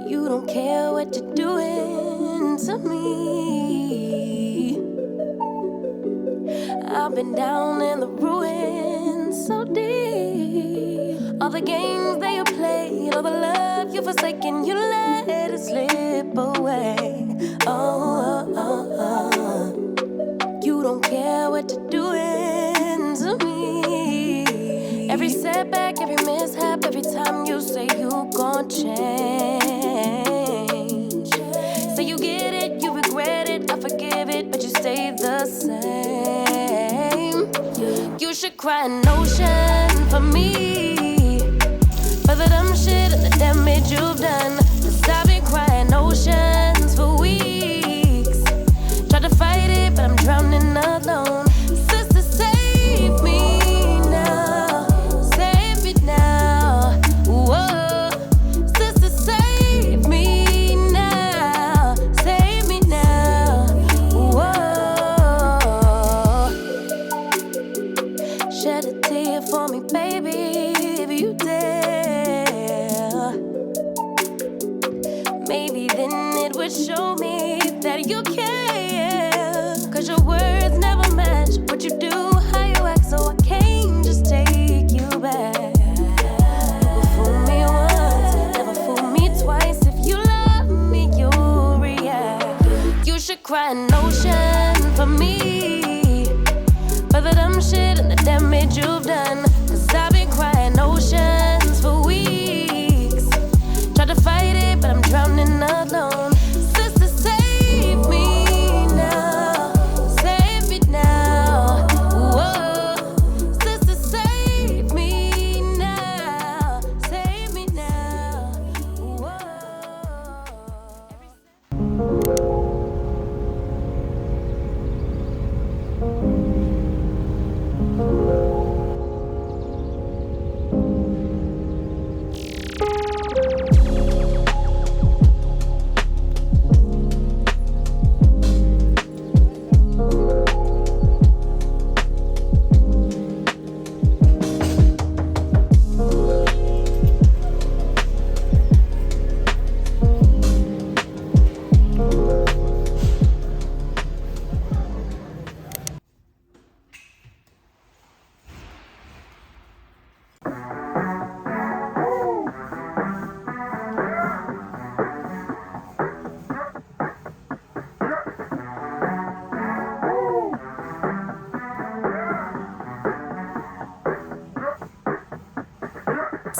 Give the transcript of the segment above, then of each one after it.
You don't care what you're doing to me. I've been down in the ruins so deep. All the games that you played, all the love you've forsaken, you let it slip away. You don't care what you're doing to me. Every setback, every mishap, every time you say you gon' change. Say you get it, you regret it, I forgive it, but you stay the same. You should cry an ocean for me, for the dumb shit and the damage you've done. 'Cause I've been crying oceans for weeks. Tried to fight it, but I'm drowning alone. Sister, save me now. Save me now. Whoa. Sister, save me now. Save me now. Whoa. Shed a tear for me, baby, if you dare. Maybe then it would show me that you care. 'Cause your words never match what you do, how you act, so I can't just take you back. Never fool me once, never fool me twice. If you love me, you'll react. You should cry an ocean for me, for the dumb shit and the damage you've done. 'Cause I've been crying oceans for weeks. Tried to fight it, but I'm drowning alone. Sister, save me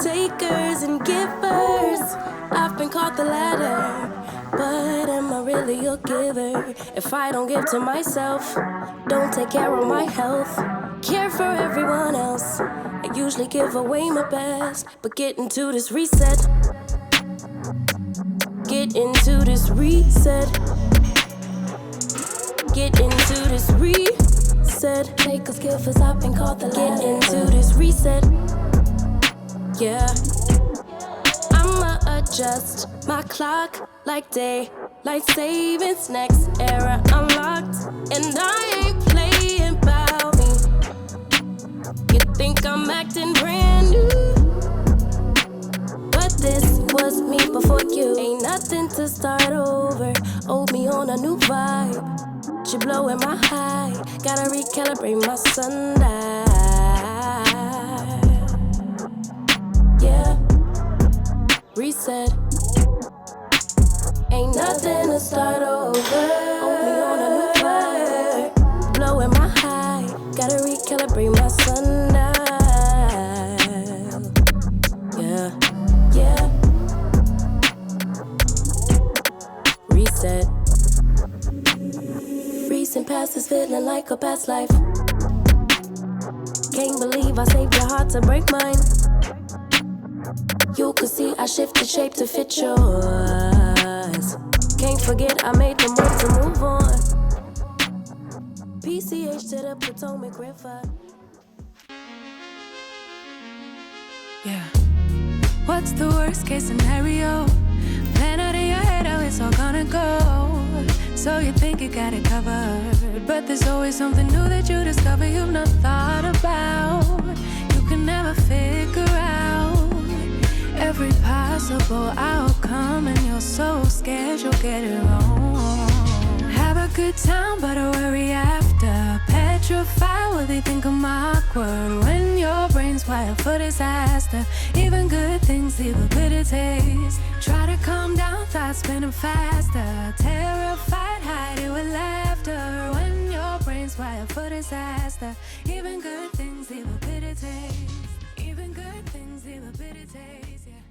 takers and givers. I've been called the latter, but am I really a giver? If I don't give to myself, don't take care of my health, care for everyone else, I usually give away my best. But get into this reset, get into this reset, get into this reset. Takers, givers, I've been called the latter. Get into this reset, yeah. I'ma adjust my clock like daylight savings. Next era unlocked, and I ain't playing about me. You think I'm acting brand new, but this was me before you. Ain't nothing to start over. Old me on a new vibe. She blowing my high. Gotta recalibrate my sundial. Yeah. Reset. Ain't nothing to start over. Hold me on a new vibe. Blowing my high. Gotta recalibrate my sundial. Yeah, yeah. Reset. Recent past is feeling like a past life. Can't believe I saved your heart to break mine. You could see I shifted shape to fit yours. Can't forget I made the move to move on. PCH to the Potomac River. Yeah. What's the worst case scenario? Plan out in your head how it's all gonna go. So you think you got it covered, but there's always something new that you discover you've not thought about. You can never figure out every possible outcome, and you're so scared you'll get it wrong. Have a good time, but worry after. Petrified, what they think I'm awkward. When your brain's wired for disaster, even good things leave a bitter taste. Try to calm down, thoughts spinning faster. Terrified, hide it with laughter. When your brain's wired for disaster, even good things leave a bitter taste. Even good things leave a bitter taste, yeah.